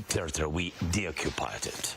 territory. We deoccupied it.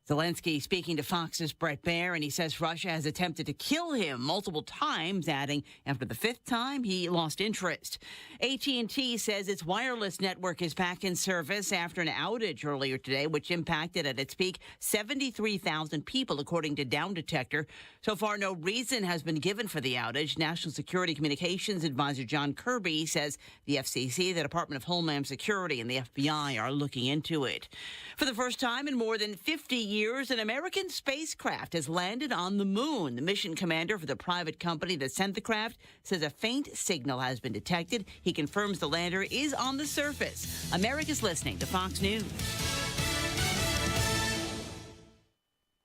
Zelensky speaking to Fox's Brett Baer, and he says Russia has attempted to kill him multiple times, adding after the fifth time he lost interest. AT&T says its wireless network is back in service after an outage earlier today, which impacted at its peak 73,000 people, according to Down Detector. So far, no reason has been given for the outage. National Security Communications Advisor John Kirby says the FCC, the Department of Homeland Security, and the FBI are looking into it. For the first time in more than 50 years, an American spacecraft has landed on the moon. The mission commander for the private company that sent the craft says a faint signal has been detected. He confirms the lander is on the surface. America's listening to Fox News.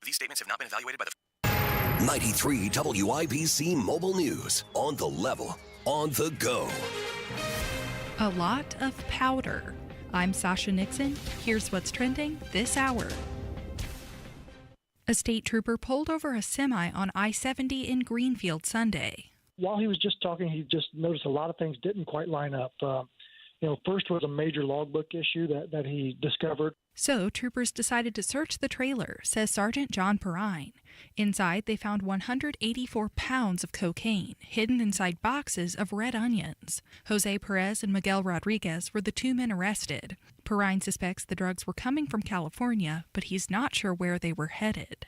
These statements have not been evaluated by the 93 WIBC Mobile News. On the level, on the go. A lot of powder. I'm Sasha Nixon. Here's what's trending this hour. A state trooper pulled over a semi on I-70 in Greenfield Sunday. While he was just talking, he just noticed a lot of things didn't quite line up. First was a major logbook issue that he discovered. So troopers decided to search the trailer, says Sergeant John Perrine. Inside, they found 184 pounds of cocaine hidden inside boxes of red onions. Jose Perez and Miguel Rodriguez were the two men arrested. Perrine suspects the drugs were coming from California, but he's not sure where they were headed.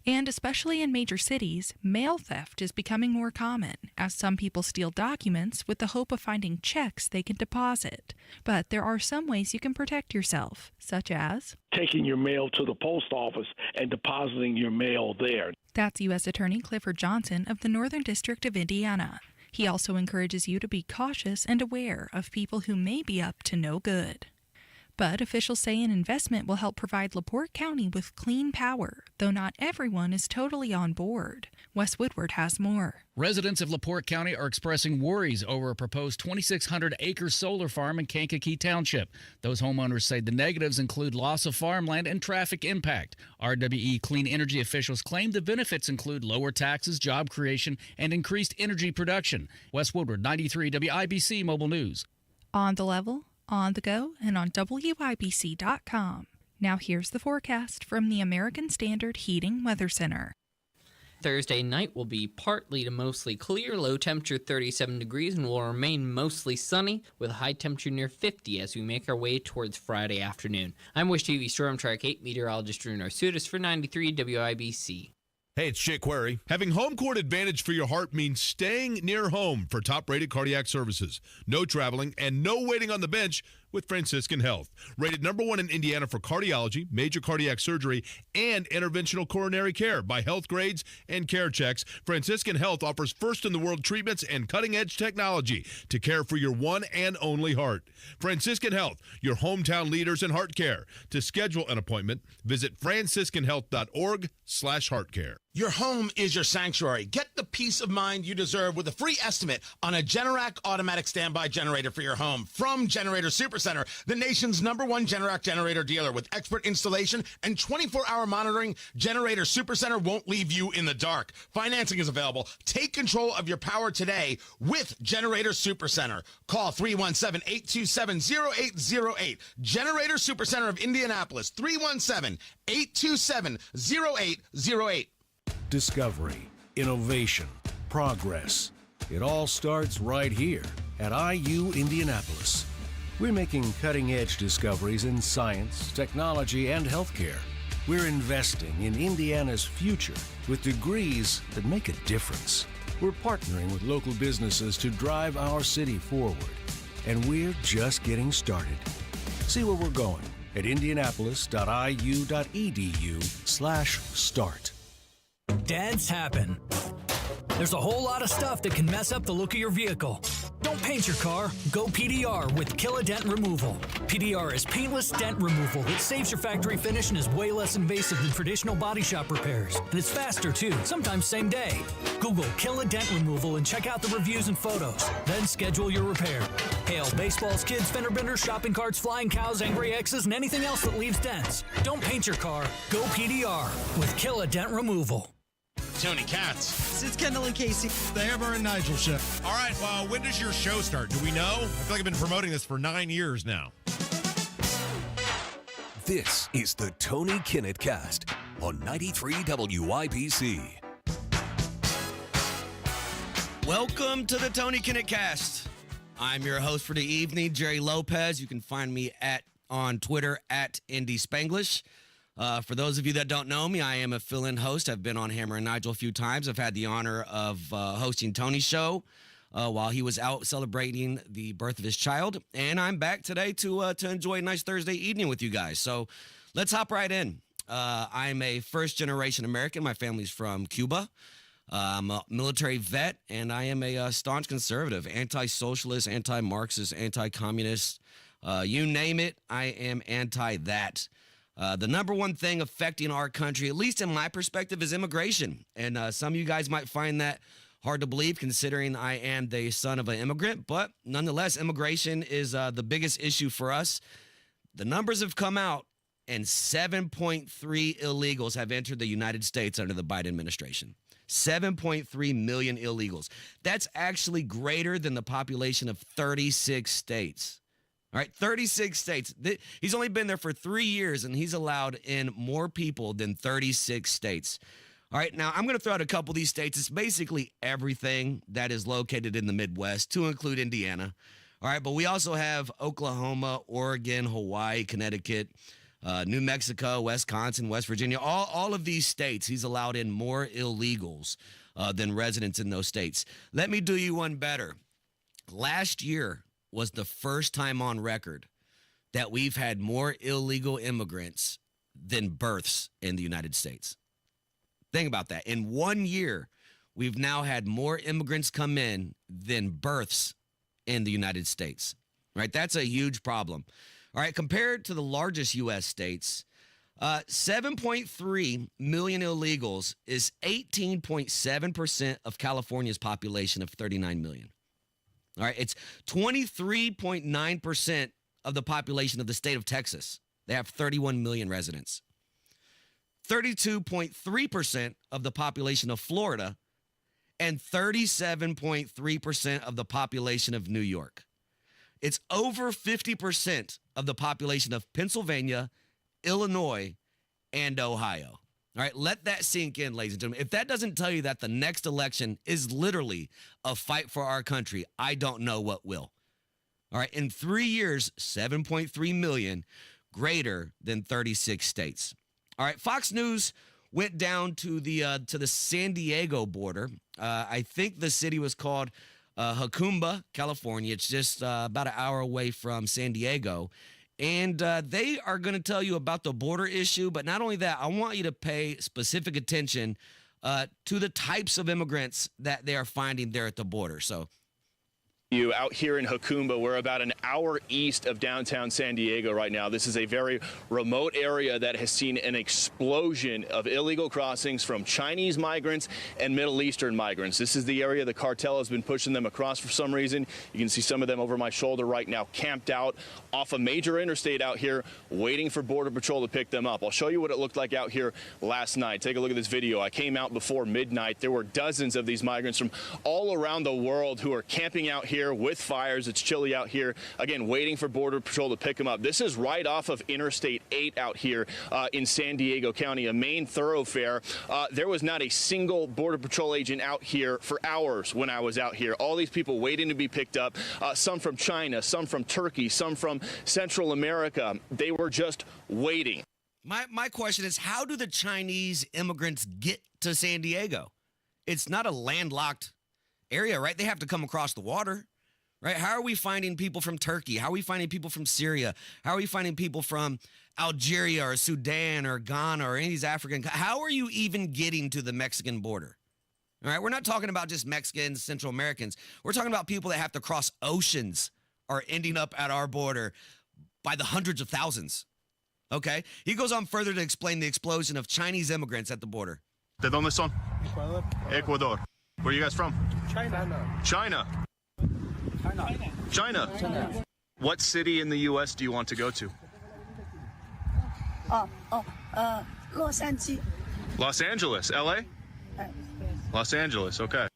And especially in major cities, mail theft is becoming more common, as some people steal documents with the hope of finding checks they can deposit. But there are some ways you can protect yourself, such as taking your mail to the post office and depositing your mail there. That's U.S. Attorney Clifford Johnson of the Northern District of Indiana. He also encourages you to be cautious and aware of people who may be up to no good. But officials say an investment will help provide LaPorte County with clean power, though not everyone is totally on board. Wes Woodward has more. Residents of LaPorte County are expressing worries over a proposed 2,600-acre solar farm in Kankakee Township. Those homeowners say the negatives include loss of farmland and traffic impact. RWE Clean Energy officials claim the benefits include lower taxes, job creation, and increased energy production. Wes Woodward, 93 WIBC Mobile News. On the level, on the go, and on WIBC.com. Now here's the forecast from the American Standard Heating Weather Center. Thursday night will be partly to mostly clear, low temperature 37 degrees, and will remain mostly sunny with a high temperature near 50 as we make our way towards Friday afternoon. I'm Wish TV Storm Track 8 meteorologist Drew Narsutis for 93 WIBC. Hey, it's Jake Query. Having home court advantage for your heart means staying near home for top-rated cardiac services. No traveling and no waiting on the bench with Franciscan Health. Rated #1 in Indiana for cardiology, major cardiac surgery, and interventional coronary care by Health Grades and Care Checks, Franciscan Health offers first-in-the-world treatments and cutting-edge technology to care for your one and only heart. Franciscan Health, your hometown leaders in heart care. To schedule an appointment, visit franciscanhealth.org/heartcare. Your home is your sanctuary. Get the peace of mind you deserve with a free estimate on a Generac automatic standby generator for your home from Generator Supercenter, the nation's #1 Generac generator dealer. With expert installation and 24-hour monitoring, Generator Supercenter won't leave you in the dark. Financing is available. Take control of your power today with Generator Supercenter. Call 317-827-0808. Generator Supercenter of Indianapolis, 317-827-0808. Discovery, innovation, progress. It all starts right here at IU Indianapolis. We're making cutting-edge discoveries in science, technology, and healthcare. We're investing in Indiana's future with degrees that make a difference. We're partnering with local businesses to drive our city forward. And we're just getting started. See where we're going at indianapolis.iu.edu/start. Dads happen. There's a whole lot of stuff that can mess up the look of your vehicle. Don't paint your car. Go PDR with Kinnett Dent Removal. PDR is paintless dent removal that saves your factory finish and is way less invasive than traditional body shop repairs. And it's faster too, sometimes same day. Google Kinnett Dent Removal and check out the reviews and photos. Then schedule your repair. Hail baseballs, kids, fender benders, shopping carts, flying cows, angry X's, and anything else that leaves dents. Don't paint your car. Go PDR with Kinnett Dent Removal. Tony Katz. It's Kendall and Casey, the Amber and Nigel show. All right, well, when does your show start? Do we know? I feel like I've been promoting this for 9 years now. This is the Tony Kinnett Cast on 93 WIBC. Welcome to the Tony Kinnett Cast. I'm your host for the evening, Jerry Lopez. You can find me on Twitter at Indy Spanglish. For those of you that don't know me, I am a fill-in host. I've been on Hammer and Nigel a few times. I've had the honor of hosting Tony's show while he was out celebrating the birth of his child. And I'm back today to enjoy a nice Thursday evening with you guys. So let's hop right in. I'm a first-generation American. My family's from Cuba. I'm a military vet, and I am a staunch conservative, anti-socialist, anti-Marxist, anti-communist. You name it, I am anti-that. The number one thing affecting our country, at least in my perspective, is immigration. And some of you guys might find that hard to believe, considering I am the son of an immigrant. But nonetheless, immigration is the biggest issue for us. The numbers have come out, and 7.3 illegals have entered the United States under the Biden administration. 7.3 million illegals. That's actually greater than the population of 36 states. All right, 36 states. He's only been there for 3 years, and he's allowed in more people than 36 states. All right, now I'm going to throw out a couple of these states. It's basically everything that is located in the Midwest, to include Indiana. All right, but we also have Oklahoma, Oregon, Hawaii, Connecticut, New Mexico, Wisconsin, West Virginia, all of these states, he's allowed in more illegals than residents in those states. Let me do you one better. Last year was the first time on record that we've had more illegal immigrants than births in the United States. Think about that. In 1 year, we've now had more immigrants come in than births in the United States. Right? That's a huge problem. All right, compared to the largest U.S. states, 7.3 million illegals is 18.7% of California's population of 39 million. All right, it's 23.9% of the population of the state of Texas. They have 31 million residents. 32.3% of the population of Florida, and 37.3% of the population of New York. It's over 50% of the population of Pennsylvania, Illinois, and Ohio. All right, let that sink in, ladies and gentlemen. If that doesn't tell you that the next election is literally a fight for our country, I don't know what will. All right, in 3 years, 7.3 million, greater than 36 states. All right, Fox News went down to the San Diego border. I think the city was called Jacumba, California. It's just about an hour away from San Diego. And they are going to tell you about the border issue. But not only that, I want you to pay specific attention to the types of immigrants that they are finding there at the border. So You out here in Jacumba, we're about an hour east of downtown San Diego right now. This is a very remote area that has seen an explosion of illegal crossings from Chinese migrants and Middle Eastern migrants. This is the area the cartel has been pushing them across for some reason. You can see some of them over my shoulder right now, camped out off a major interstate out here, waiting for Border Patrol to pick them up. I'll show you what it looked like out here last night. Take a look at this video. I came out before midnight. There were dozens of these migrants from all around the world who are camping out here with fires. It's chilly out here, again, waiting for Border Patrol to pick them up. This is right off of Interstate 8 out here in San Diego County, a main thoroughfare. There was not a single Border Patrol agent out here for hours when I was out here. All these people waiting to be picked up, some from China, some from Turkey, some from Central America. They were just waiting. My question is, how do the Chinese immigrants get to San Diego? It's not a landlocked area, right? They have to come across the water. Right? How are we finding people from Turkey? How are we finding people from Syria? How are we finding people from Algeria or Sudan or Ghana or any of these African? How are you even getting to the Mexican border? All right, we're not talking about just Mexicans, Central Americans. We're talking about people that have to cross oceans are ending up at our border by the hundreds of thousands. Okay? He goes on further to explain the explosion of Chinese immigrants at the border. ¿De dónde son? Ecuador. Where are you guys from? China. China. What city in the U.S. do you want to go to? Los Angeles. Los Angeles. L.A.? Los Angeles, okay.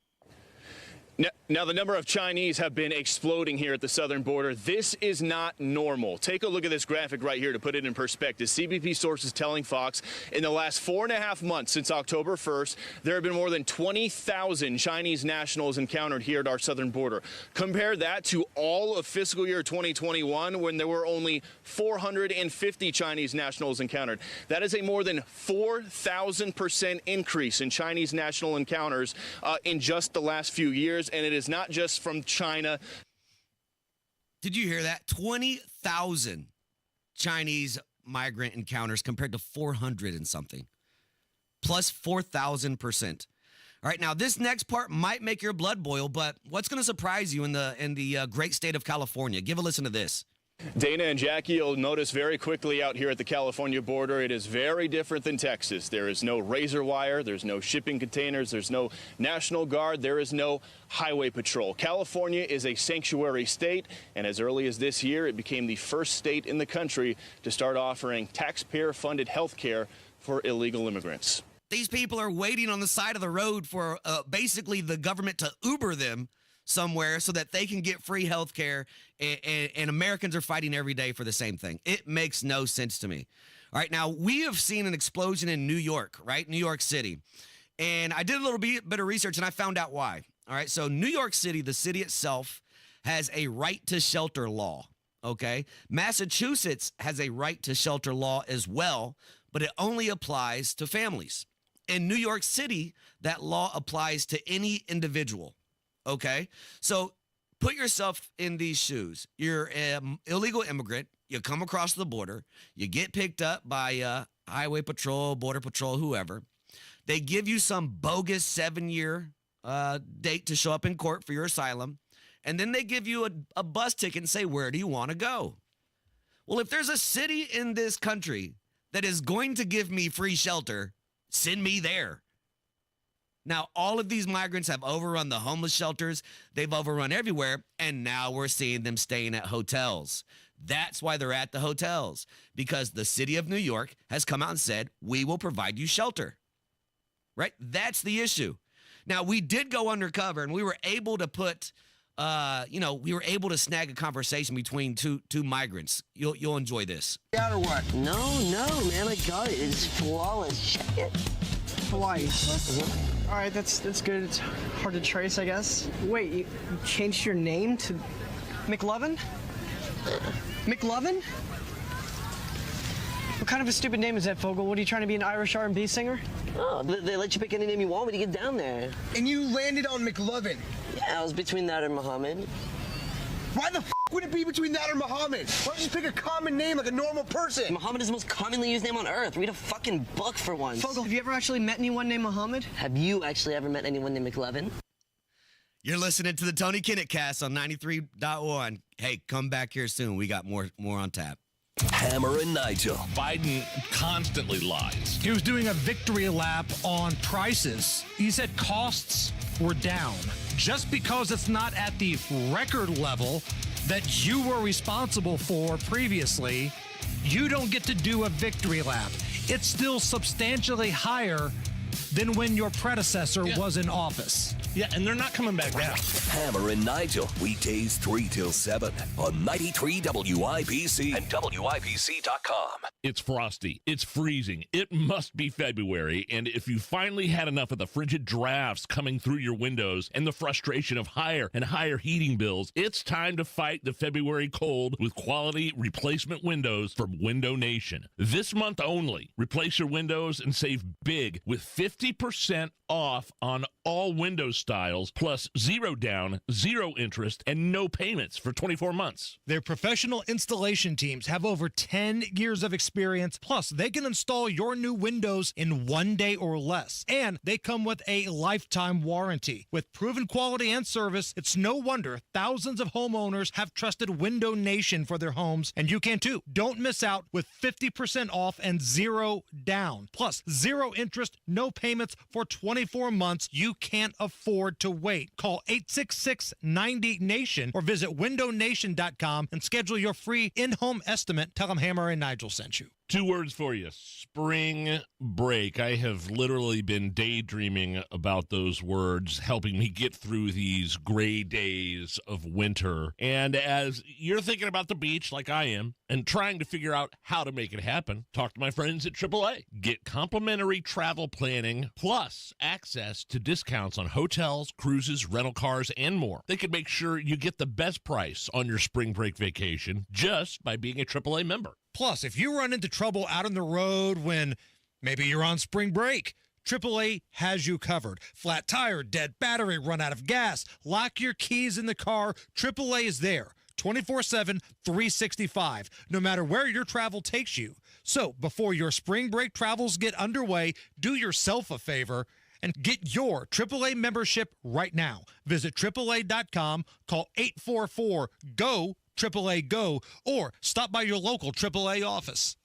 Now, the number of Chinese have been exploding here at the southern border. This is not normal. Take a look at this graphic right here to put it in perspective. CBP sources telling Fox in the last 4.5 months since October 1st, there have been more than 20,000 Chinese nationals encountered here at our southern border. Compare that to all of fiscal year 2021 when there were only 450 Chinese nationals encountered. That is a more than 4,000% increase in Chinese national encounters in just the last few years, and it is not just from China. Did you hear that? 20,000 Chinese migrant encounters compared to 400 and something. Plus 4,000%. All right, now this next part might make your blood boil, but what's going to surprise you in the great state of California? Give a listen to this. Dana and Jackie, you'll notice very quickly out here at the California border, it is very different than Texas. There is no razor wire, there's no shipping containers, there's no National Guard, there is no highway patrol. California is a sanctuary state, and as early as this year, it became the first state in the country to start offering taxpayer-funded health care for illegal immigrants. These people are waiting on the side of the road for basically the government to Uber them somewhere so that they can get free health care, and Americans are fighting every day for the same thing. It makes no sense to me. All right, now, we have seen an explosion in New York, right? New York City. And I did a little bit of research, and I found out why. All right, so New York City, the city itself, has a right to shelter law, okay? Massachusetts has a right to shelter law as well, but it only applies to families. In New York City, that law applies to any individual. Okay, so put yourself in these shoes. You're an illegal immigrant. You come across the border. You get picked up by Highway Patrol, Border Patrol, whoever. They give you some bogus 7-year date to show up in court for your asylum. And then they give you a bus ticket and say, where do you want to go? Well, if there's a city in this country that is going to give me free shelter, send me there. Now, all of these migrants have overrun the homeless shelters. They've overrun everywhere, and now we're seeing them staying at hotels. That's why they're at the hotels, because the city of New York has come out and said, we will provide you shelter. Right? That's the issue. Now, we did go undercover, and we were able to put, we were able to snag a conversation between two migrants. You'll enjoy this. Got or what? No, man, I got it. It's flawless. Shit. Hawaii. All right, that's good. It's hard to trace, I guess. Wait, you changed your name to McLovin? McLovin? What kind of a stupid name is that, Fogel? What, are you trying to be an Irish R&B singer? Oh, they let you pick any name you want when you get down there. And you landed on McLovin? Yeah, I was between that and Muhammad. Why the f would it be between that or Muhammad? Why don't you just pick a common name like a normal person? Muhammad is the most commonly used name on earth. Read a fucking book for once. Fogel, have you ever actually met anyone named Muhammad? Have you actually ever met anyone named McLovin? You're listening to the Tony Kinnett Cast on 93.1. Hey, come back here soon. We got more on tap. Hammer and Nigel. Biden constantly lies. He was doing a victory lap on prices. He said costs were down. Just because it's not at the record level that you were responsible for previously, you don't get to do a victory lap. It's still substantially higher than when your predecessor was in office. Yeah, and they're not coming back down. Hammer and Nigel, weekdays 3 till 7 on 93 WIBC and WIBC.com. It's frosty. It's freezing. It must be February. And if you finally had enough of the frigid drafts coming through your windows and the frustration of higher and higher heating bills, it's time to fight the February cold with quality replacement windows from Window Nation. This month only, replace your windows and save big with 50% off on all window styles, plus 0 down, 0 interest, and no payments for 24 months. Their professional installation teams have over 10 years of experience, plus they can install your new windows in 1 day or less. And they come with a lifetime warranty. With proven quality and service, it's no wonder thousands of homeowners have trusted Window Nation for their homes, and you can too. Don't miss out with 50% off and 0 down, plus 0 interest, no payments for 24 months. You can't afford to wait. Call 866-90-NATION or visit windownation.com and schedule your free in-home estimate. Tell them Hammer and Nigel sent you. 2 words for you. Spring break. I have literally been daydreaming about those words, helping me get through these gray days of winter. And as you're thinking about the beach like I am and trying to figure out how to make it happen, talk to my friends at AAA. Get complimentary travel planning plus access to discounts on hotels, cruises, rental cars, and more. They can make sure you get the best price on your spring break vacation just by being a AAA member. Plus, if you run into trouble out on the road when maybe you're on spring break, AAA has you covered. Flat tire, dead battery, run out of gas, lock your keys in the car. AAA is there 24/7, 365, no matter where your travel takes you. So before your spring break travels get underway, do yourself a favor and get your AAA membership right now. Visit AAA.com, call 844-GO, AAA GO, or stop by your local AAA office.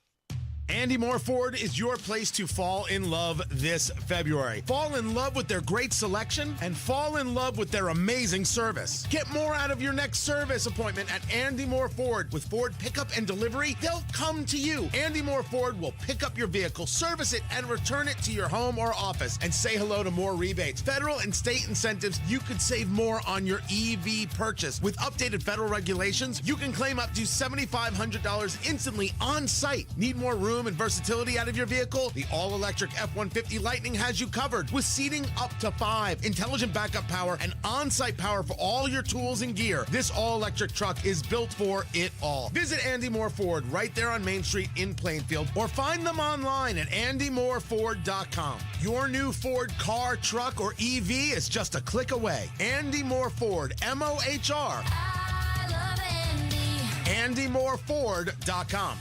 Andy Moore Ford is your place to fall in love this February. Fall in love with their great selection and fall in love with their amazing service. Get more out of your next service appointment at Andy Moore Ford. With Ford pickup and delivery, they'll come to you. Andy Moore Ford will pick up your vehicle, service it, and return it to your home or office. And say hello to more rebates. Federal and state incentives, you could save more on your EV purchase. With updated federal regulations, you can claim up to $7,500 instantly on site. Need more room and versatility out of your vehicle? The all-electric F-150 Lightning has you covered with seating up to 5, intelligent backup power, and on-site power for all your tools and gear. This all-electric truck is built for it all. Visit Andy Moore Ford right there on Main Street in Plainfield or find them online at andymoreford.com. Your new Ford car, truck, or EV is just a click away. Andy Moore Ford, M-O-H-R. I love Andy. andymoreford.com.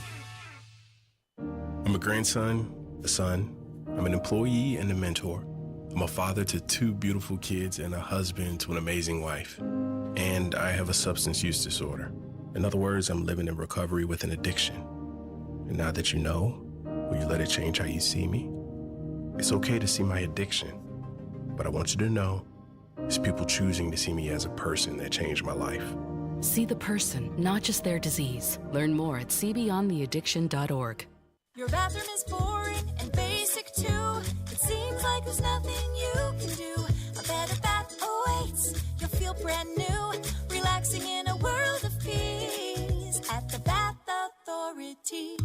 I'm a grandson, a son, I'm an employee and a mentor. I'm a father to 2 beautiful kids and a husband to an amazing wife. And I have a substance use disorder. In other words, I'm living in recovery with an addiction. And now that you know, will you let it change how you see me? It's okay to see my addiction, but I want you to know it's people choosing to see me as a person that changed my life. See the person, not just their disease. Learn more at cbeyondtheaddiction.org. Your bathroom is boring and basic too. It seems like there's nothing you can do. A better bath awaits. You'll feel brand new, relaxing in a world of peace at the Bath Authority.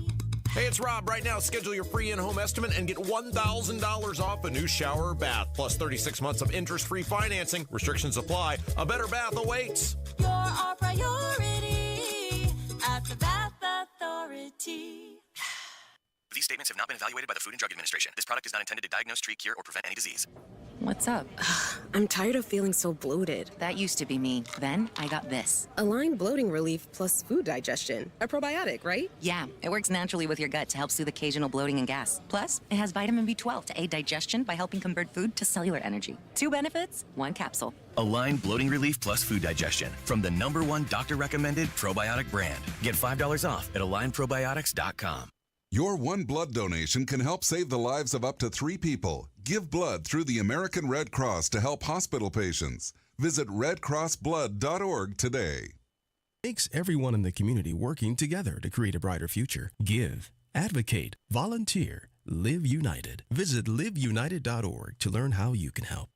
Hey, it's Rob. Right now, schedule your free in-home estimate and get $1,000 off a new shower or bath, plus 36 months of interest-free financing. Restrictions apply. A better bath awaits. You're our priority at the Bath Authority. These statements have not been evaluated by the Food and Drug Administration. This product is not intended to diagnose, treat, cure, or prevent any disease. What's up? I'm tired of feeling so bloated. That used to be me. Then I got this. Align Bloating Relief plus food digestion. A probiotic, right? Yeah, it works naturally with your gut to help soothe occasional bloating and gas. Plus, it has vitamin B12 to aid digestion by helping convert food to cellular energy. 2 benefits, 1 capsule. Align Bloating Relief plus food digestion from the #1 doctor-recommended probiotic brand. Get $5 off at alignprobiotics.com. Your one blood donation can help save the lives of up to 3 people. Give blood through the American Red Cross to help hospital patients. Visit redcrossblood.org today. Makes everyone in the community working together to create a brighter future. Give, advocate, volunteer, live united. Visit liveunited.org to learn how you can help.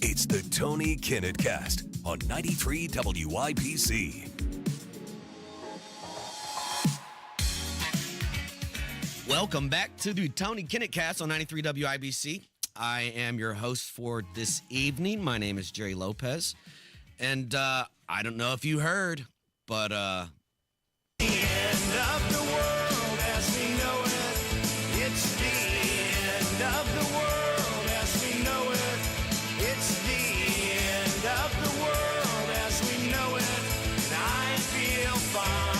It's the Tony Kinnett Cast on 93 WIPC. Welcome back to the Tony Kinnett Cast on 93 WIBC. I am your host for this evening. My name is Jerry Lopez. And I don't know if you heard, but The end of the world as we know it. It's the end of the world as we know it. It's the end of the world as we know it. And I feel fine.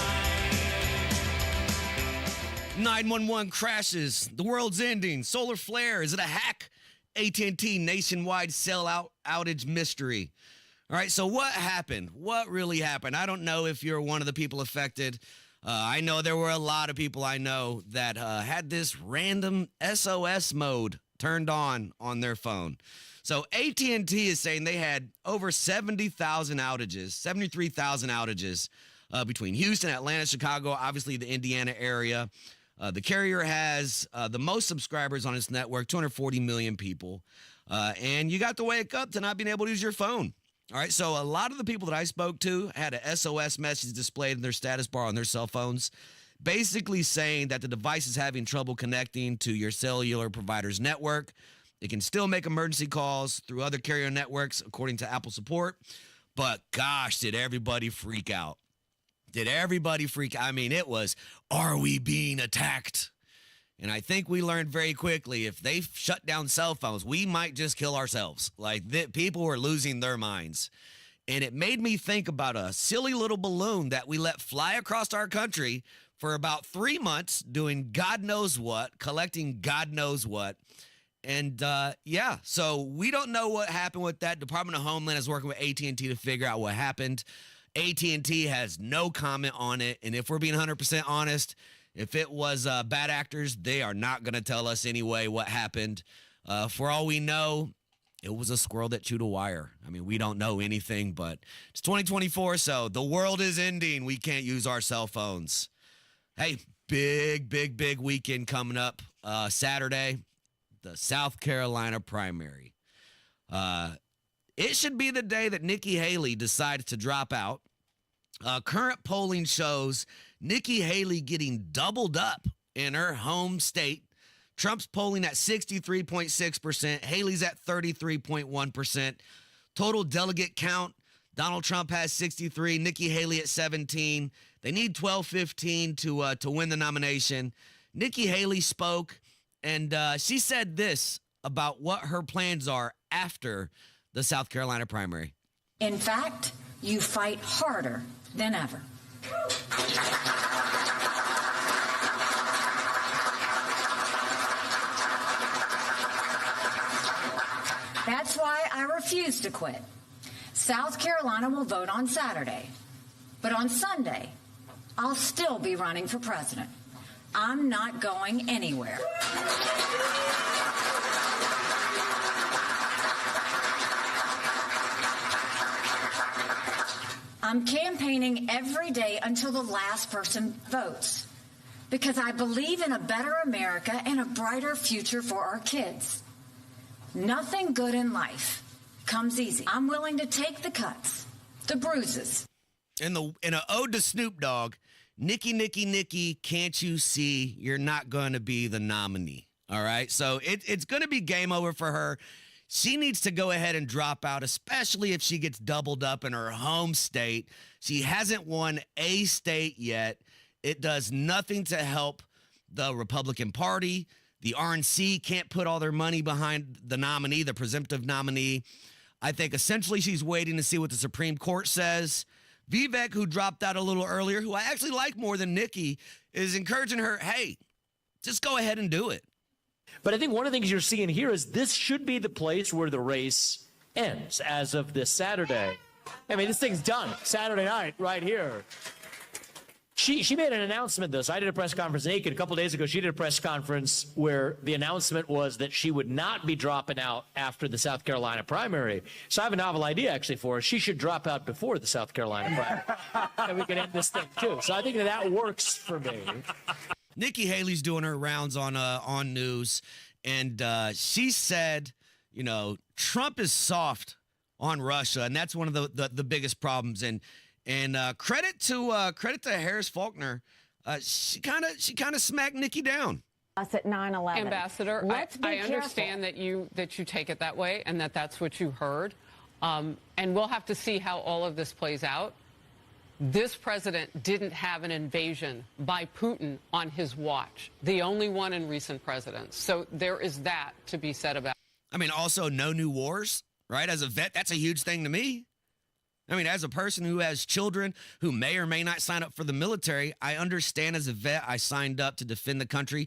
911 crashes. The world's ending. Solar flare. Is it a hack? AT&T nationwide sellout outage mystery. All right, so what happened? What really happened? I don't know if you're one of the people affected. I know there were a lot of people I know that had this random SOS mode turned on their phone. So AT&T is saying they had over 70,000 outages, 73,000 outages between Houston, Atlanta, Chicago, obviously the Indiana area. The carrier has the most subscribers on its network, 240 million people. And you got to wake up to not being able to use your phone. All right, so a lot of the people that I spoke to had a SOS message displayed in their status bar on their cell phones, basically saying that the device is having trouble connecting to your cellular provider's network. It can still make emergency calls through other carrier networks, according to Apple support. But gosh, did everybody freak out. Did everybody freak out? I mean, it was, are we being attacked? And I think we learned very quickly, if they shut down cell phones, we might just kill ourselves. Like, people were losing their minds. And it made me think about a silly little balloon that we let fly across our country for about 3 months, doing God knows what, collecting God knows what. And yeah, so we don't know what happened with that. Department of Homeland is working with AT&T to figure out what happened. AT&T has no comment on it. And if we're being 100% honest, if it was bad actors, they are not going to tell us anyway what happened. For all we know, it was a squirrel that chewed a wire. I mean, we don't know anything, but it's 2024, so the world is ending. We can't use our cell phones. Hey, big weekend coming up. Saturday, the South Carolina primary. It should be the day that Nikki Haley decides to drop out. Current polling shows Nikki Haley getting doubled up in her home state. Trump's polling at 63.6%. Haley's at 33.1%. Total delegate count, Donald Trump has 63, Nikki Haley at 17. They need 12-15 to win the nomination. Nikki Haley spoke, and she said this about what her plans are after the South Carolina primary. In fact, you fight harder than ever. That's why I refuse to quit. South Carolina will vote on Saturday, but on Sunday, I'll still be running for president. I'm not going anywhere. I'm campaigning every day until the last person votes, because I believe in a better America and a brighter future for our kids. Nothing good in life comes easy. I'm willing to take the cuts, the bruises. In an ode to Snoop Dogg, Nikki, can't you see you're not going to be the nominee? All right, so it's going to be game over for her. She needs to go ahead and drop out, especially if she gets doubled up in her home state. She hasn't won a state yet. It does nothing to help the Republican Party. The RNC can't put all their money behind the nominee, the presumptive nominee. I think essentially she's waiting to see what the Supreme Court says. Vivek, who dropped out a little earlier, who I actually like more than Nikki, is encouraging her, hey, just go ahead and do it. But I think one of the things you're seeing here is this should be the place where the race ends as of this Saturday. I mean, this thing's done. Saturday night, right here. She made an announcement, though. So I did a press conference in Aiken a couple days ago. She did a press conference where the announcement was that she would not be dropping out after the South Carolina primary. So I have a novel idea, actually, for her. She should drop out before the South Carolina primary. And we can end this thing, too. So I think that works for me. Nikki Haley's doing her rounds on news, and she said, you know, Trump is soft on Russia, and that's one of the biggest problems. And credit to Harris Faulkner, she kind of smacked Nikki down. Us at 9/11. Ambassador, I understand that you take it that way, and that's what you heard. And we'll have to see how all of this plays out. This president didn't have an invasion by Putin on his watch, the only one in recent presidents. So there is that to be said about. I mean, also no new wars, right? As a vet, that's a huge thing to me. I mean, as a person who has children who may or may not sign up for the military, I understand as a vet, I signed up to defend the country.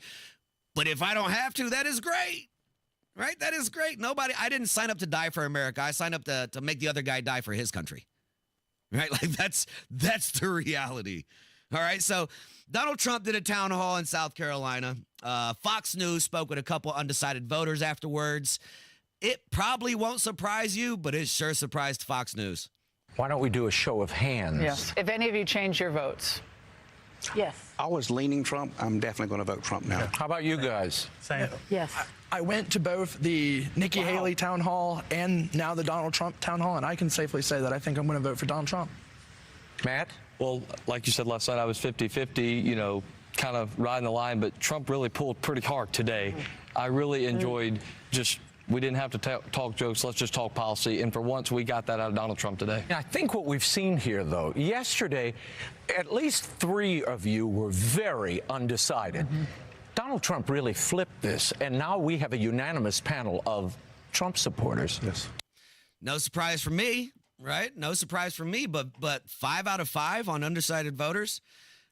But if I don't have to, that is great, right? That is great. I didn't sign up to die for America. I signed up to make the other guy die for his country. Right? Like that's the reality. All right, so Donald Trump did a town hall in South Carolina. Fox News spoke with a couple undecided voters afterwards. It probably won't surprise you, but it sure surprised Fox News. Why don't we do a show of hands? Yes. If any of you change your votes. Yes. I was leaning Trump. I'm definitely going to vote Trump now. How about you guys? Same. Yes. I went to both the Nikki Haley town hall and now the Donald Trump town hall, and I can safely say that I think I'm going to vote for Donald Trump. Matt? Well, like you said last night, I was 50-50, kind of riding the line, but Trump really pulled pretty hard today. I really enjoyed we didn't have to talk jokes, let's just talk policy, and for once we got that out of Donald Trump today. I think what we've seen here, though, yesterday, at least 3 of you were very undecided. Donald Trump really flipped this, and now we have a unanimous panel of Trump supporters. Yes. No surprise for me, right? No surprise for me, but 5 out of 5 on undecided voters.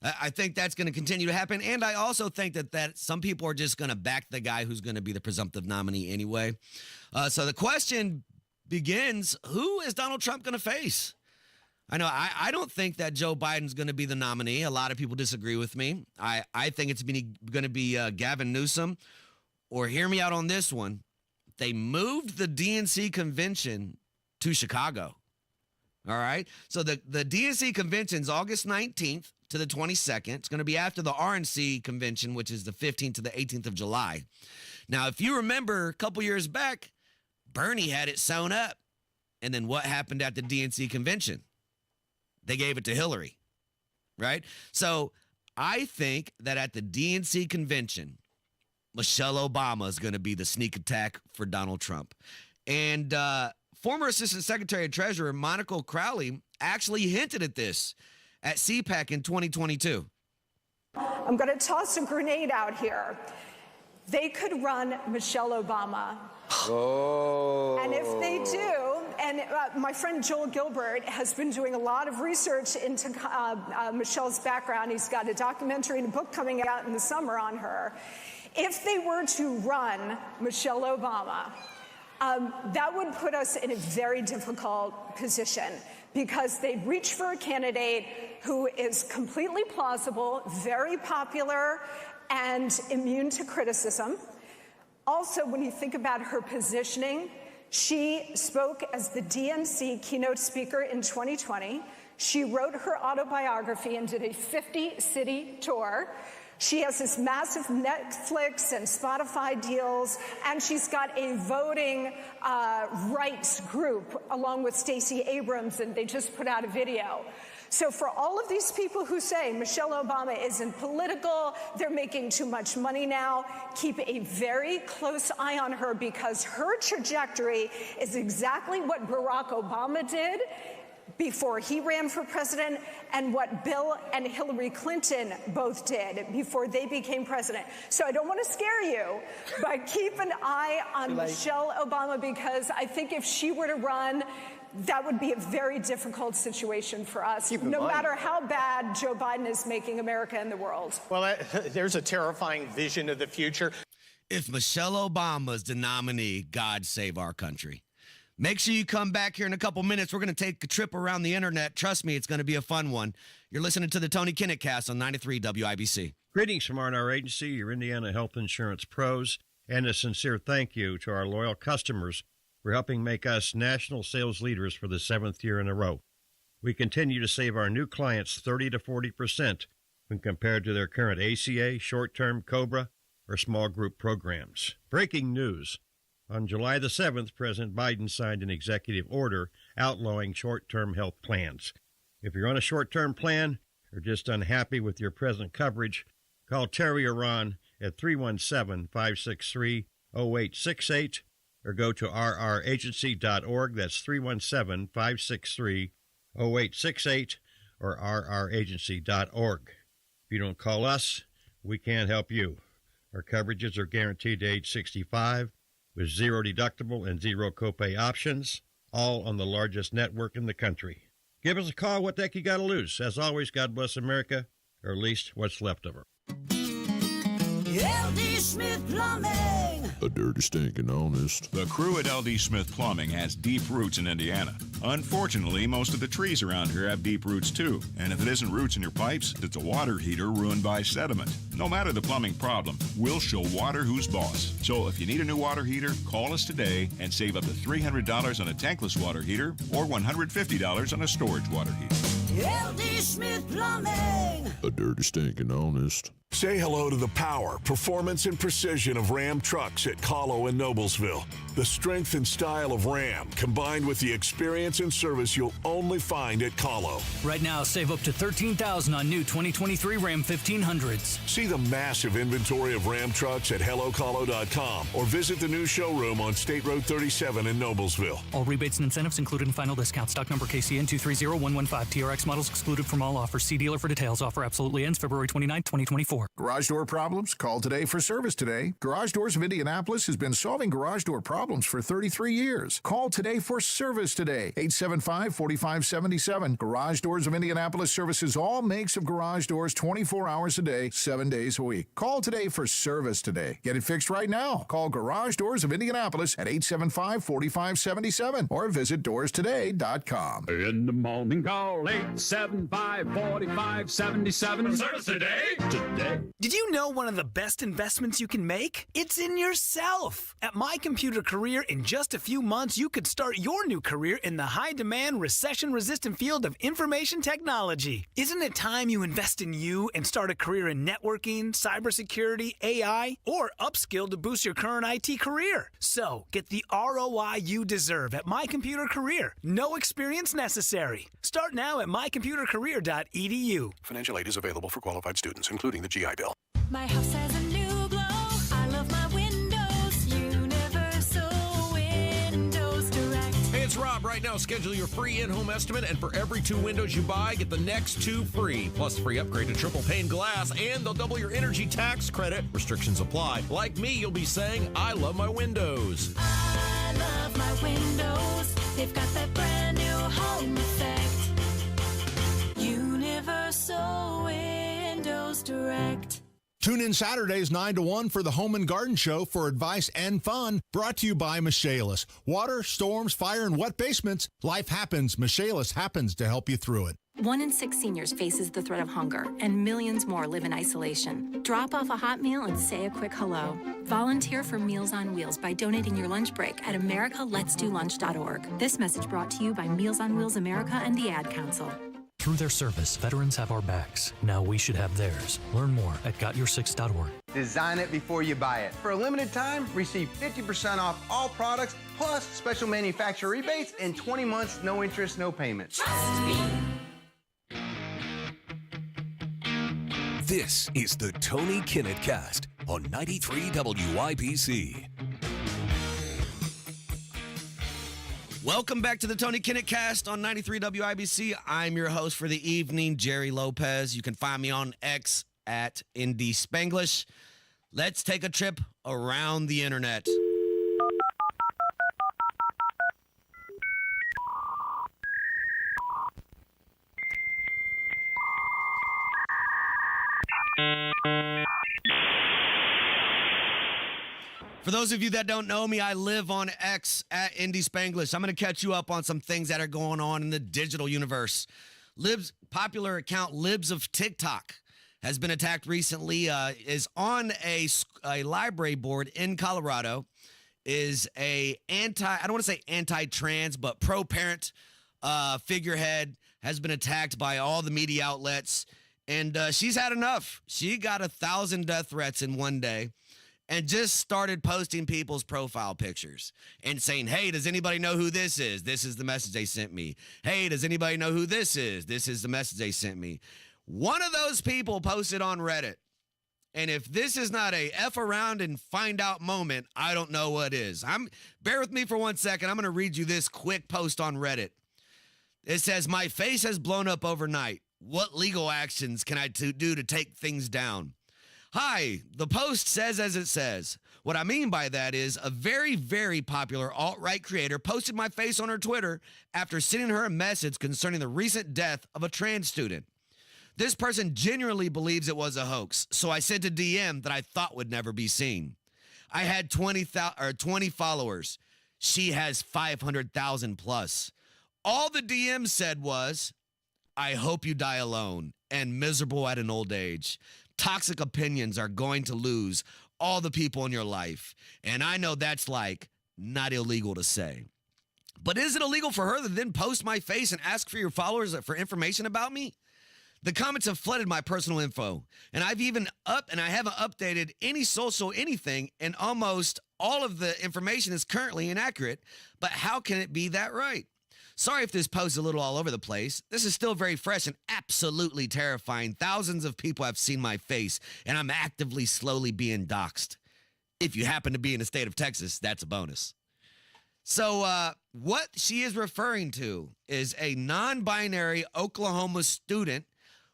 I think that's going to continue to happen, and I also think that some people are just going to back the guy who's going to be the presumptive nominee anyway. So the question begins, who is Donald Trump going to face? I know I don't think that Joe Biden's going to be the nominee. A lot of people disagree with me. I think it's going to be Gavin Newsom, or hear me out on this one. They moved the DNC convention to Chicago. All right. So the DNC convention's August 19th to the 22nd. It's going to be after the RNC convention, which is the 15th to the 18th of July. Now, if you remember a couple years back, Bernie had it sewn up. And then what happened at the DNC convention? They gave it to Hillary, right? So I think that at the DNC convention, Michelle Obama is going to be the sneak attack for Donald Trump. And former Assistant Secretary of Treasurer Monica Crowley actually hinted at this at CPAC in 2022. I'm going to toss a grenade out here. They could run Michelle Obama. Oh. And if they do, and my friend Joel Gilbert has been doing a lot of research into Michelle's background. He's got a documentary and a book coming out in the summer on her. If they were to run Michelle Obama, that would put us in a very difficult position because they'd reach for a candidate who is completely plausible, very popular, and immune to criticism. Also, when you think about her positioning, she spoke as the DNC keynote speaker in 2020. She wrote her autobiography and did a 50-city tour. She has this massive Netflix and Spotify deals, and she's got a voting rights group along with Stacey Abrams, and they just put out a video. So for all of these people who say Michelle Obama isn't political, they're making too much money now, keep a very close eye on her because her trajectory is exactly what Barack Obama did before he ran for president and what Bill and Hillary Clinton both did before they became president. So I don't want to scare you, but keep an eye on Michelle Obama because I think if she were to run, that would be a very difficult situation for us, no matter how bad Joe Biden is making America and the world. Well, there's a terrifying vision of the future. If Michelle Obama is the nominee, God save our country. Make sure you come back here in a couple minutes. We're going to take a trip around the internet. Trust me, it's going to be a fun one. You're listening to the Tony Kinnett Cast on 93 WIBC. Greetings from R&R Agency, your Indiana health insurance pros, and a sincere thank you to our loyal customers for helping make us national sales leaders for the 7th year in a row. We continue to save our new clients 30 to 40% when compared to their current ACA, short-term, COBRA, or small group programs. Breaking news. On July the 7th, President Biden signed an executive order outlawing short-term health plans. If you're on a short-term plan or just unhappy with your present coverage, call Terry or Ron at 317-563-0868 or go to rragency.org. That's 317-563-0868 or rragency.org. If you don't call us, we can't help you. Our coverages are guaranteed to age 65 with zero deductible and zero copay options, all on the largest network in the country. Give us a call. What the heck you got to lose? As always, God bless America, or at least what's left of her. LD Smith Plumbing. A dirty, stinking honest. The crew at LD Smith Plumbing has deep roots in Indiana. Unfortunately, most of the trees around here have deep roots too. And if it isn't roots in your pipes, it's a water heater ruined by sediment. No matter the plumbing problem, we'll show water who's boss. So if you need a new water heater, call us today and save up to $300 on a tankless water heater or $150 on a storage water heater. LD Smith Plumbing. A dirty, stinking honest. Say hello to the power, performance, and precision of Ram trucks at Kahlo and Noblesville. The strength and style of Ram, combined with the experience and service you'll only find at Kahlo. Right now, save up to $13,000 on new 2023 Ram 1500s. See the massive inventory of Ram trucks at hellokahlo.com or visit the new showroom on State Road 37 in Noblesville. All rebates and incentives included in final discount. Stock number KCN 230115. TRX models excluded from all offers. See dealer for details. Offer absolutely ends February 29, 2024. Garage door problems? Call today for service today. Garage Doors of Indianapolis has been solving garage door problems for 33 years. Call today for service today. 875-4577. Garage Doors of Indianapolis services all makes of garage doors 24 hours a day, 7 days a week. Call today for service today. Get it fixed right now. Call Garage Doors of Indianapolis at 875-4577 or visit doorstoday.com. In the morning, call 875-4577. Service today. Did you know one of the best investments you can make? It's in yourself. At My Computer Career, in just a few months, you could start your new career in the high-demand, recession-resistant field of information technology. Isn't it time you invest in you and start a career in networking, cybersecurity, AI, or upskill to boost your current IT career? So, get the ROI you deserve at My Computer Career. No experience necessary. Start now at mycomputercareer.edu. Financial aid is available for qualified students, including the GI Bill. My house has a new glow. I love my windows. Universal Windows Direct. Hey, it's Rob. Right now, schedule your free in-home estimate, and for every 2 windows you buy, get the next 2 free. Plus, free upgrade to triple pane glass, and they'll double your energy tax credit. Restrictions apply. Like me, you'll be saying, I love my windows. I love my windows. They've got that brand new home effect. Universal Windows Direct. Tune in Saturdays 9 to 1 for the Home and Garden Show for advice and fun, brought to you by Michaelis. Water, storms, fire, and wet basements. Life happens. Michaelis happens to help you through it. 1 in 6 seniors faces the threat of hunger, and millions more live in isolation. Drop off a hot meal and say a quick hello. Volunteer for Meals on Wheels by donating your lunch break at americaletsdolunch.org. This message brought to you by Meals on Wheels America and the Ad Council. Through their service, veterans have our backs. Now we should have theirs. Learn more at gotyoursix.org. Design it before you buy it. For a limited time, receive 50% off all products, plus special manufacturer rebates and 20 months, no interest, no payments. Trust me. This is the Tony Kinnett Cast on 93 WIBC. Welcome back to the Tony Kinnett Cast on 93 WIBC. I'm your host for the evening, Jerry Lopez. You can find me on X at Indy Spanglish. Let's take a trip around the internet. For those of you that don't know me, I live on X at Indy Spanglish. I'm going to catch you up on some things that are going on in the digital universe. Lib's popular account, Libs of TikTok, has been attacked recently, is on a library board in Colorado, is I don't want to say anti-trans, but pro-parent figurehead, has been attacked by all the media outlets, and she's had enough. She got 1,000 death threats in one day, and just started posting people's profile pictures and saying, hey, does anybody know who this is? This is the message they sent me. Hey, does anybody know who this is? This is the message they sent me. One of those people posted on Reddit. And if this is not a F around and find out moment, I don't know what is. Bear with me for 1 second. I'm going to read you this quick post on Reddit. It says, my face has blown up overnight. What legal actions can I do to take things down? Hi, the post says as it says. What I mean by that is a very, very popular alt-right creator posted my face on her Twitter after sending her a message concerning the recent death of a trans student. This person genuinely believes it was a hoax, so I sent a DM that I thought would never be seen. I had 20 followers. She has 500,000 plus. All the DM said was, I hope you die alone and miserable at an old age. Toxic opinions are going to lose all the people in your life. And I know that's like not illegal to say. But is it illegal for her to then post my face and ask for your followers for information about me? The comments have flooded my personal info, and I haven't updated any social anything, and almost all of the information is currently inaccurate. But how can it be that right? Sorry if this post is a little all over the place. This is still very fresh and absolutely terrifying. Thousands of people have seen my face, and I'm actively slowly being doxxed. If you happen to be in the state of Texas, that's a bonus. So what she is referring to is a non-binary Oklahoma student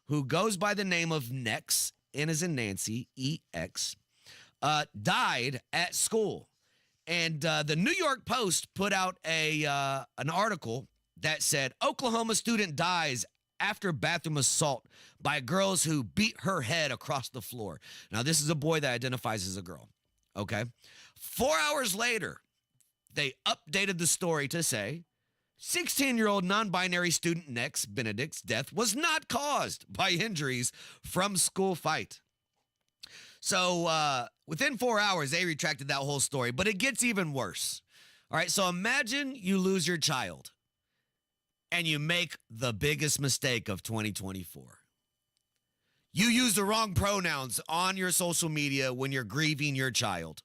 who goes by the name of Nex, N as in Nancy, E-X, died at school. And the New York Post put out an article that said, Oklahoma student dies after bathroom assault by girls who beat her head across the floor. Now, this is a boy that identifies as a girl, okay? 4 hours later, they updated the story to say, 16-year-old non-binary student Nex Benedict's death was not caused by injuries from school fight. So within 4 hours, they retracted that whole story, but it gets even worse. All right, so imagine you lose your child and you make the biggest mistake of 2024. You use the wrong pronouns on your social media when you're grieving your child.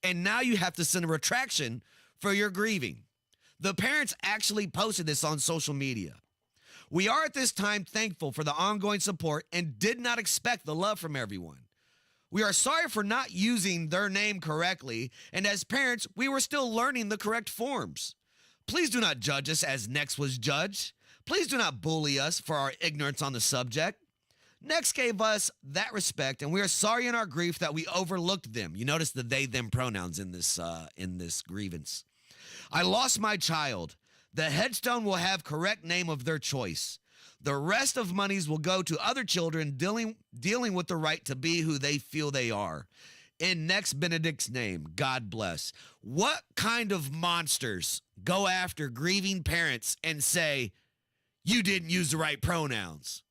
And now you have to send a retraction for your grieving. The parents actually posted this on social media. We are at this time thankful for the ongoing support and did not expect the love from everyone. We are sorry for not using their name correctly, and as parents, we were still learning the correct forms. Please do not judge us as Nex was judged. Please do not bully us for our ignorance on the subject. Nex gave us that respect, and we are sorry in our grief that we overlooked them. You notice the they, them pronouns in this grievance. I lost my child. The headstone will have correct name of their choice. The rest of monies will go to other children dealing with the right to be who they feel they are. In Nex Benedict's name, God bless. What kind of monsters go after grieving parents and say, you didn't use the right pronouns?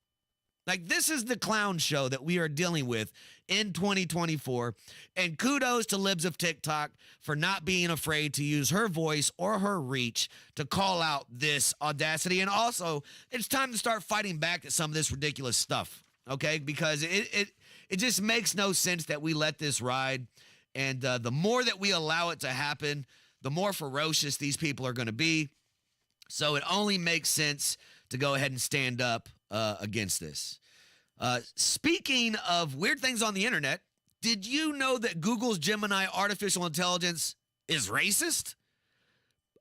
Like, this is the clown show that we are dealing with in 2024. And kudos to Libs of TikTok for not being afraid to use her voice or her reach to call out this audacity. And also, it's time to start fighting back at some of this ridiculous stuff, okay? Because it just makes no sense that we let this ride. And the more that we allow it to happen, the more ferocious these people are going to be. So it only makes sense to go ahead and stand up against this. Speaking of weird things on the internet, did you know that Google's Gemini artificial intelligence is racist?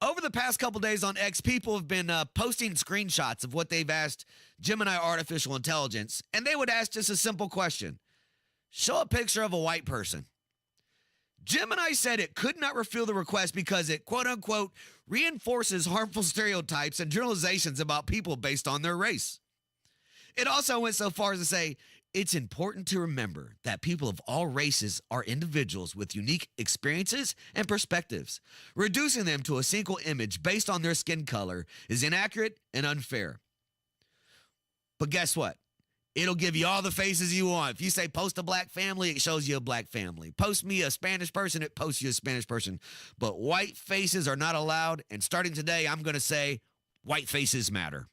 Over the past couple days on X, people have been posting screenshots of what they've asked Gemini artificial intelligence, and they would ask just a simple question. Show a picture of a white person. Gemini said it could not refill the request because it, quote unquote, reinforces harmful stereotypes and generalizations about people based on their race. It also went so far as to say, it's important to remember that people of all races are individuals with unique experiences and perspectives. Reducing them to a single image based on their skin color is inaccurate and unfair. But guess what? It'll give you all the faces you want. If you say post a black family, it shows you a black family. Post me a Spanish person, it posts you a Spanish person. But white faces are not allowed. And starting today, I'm going to say white faces matter.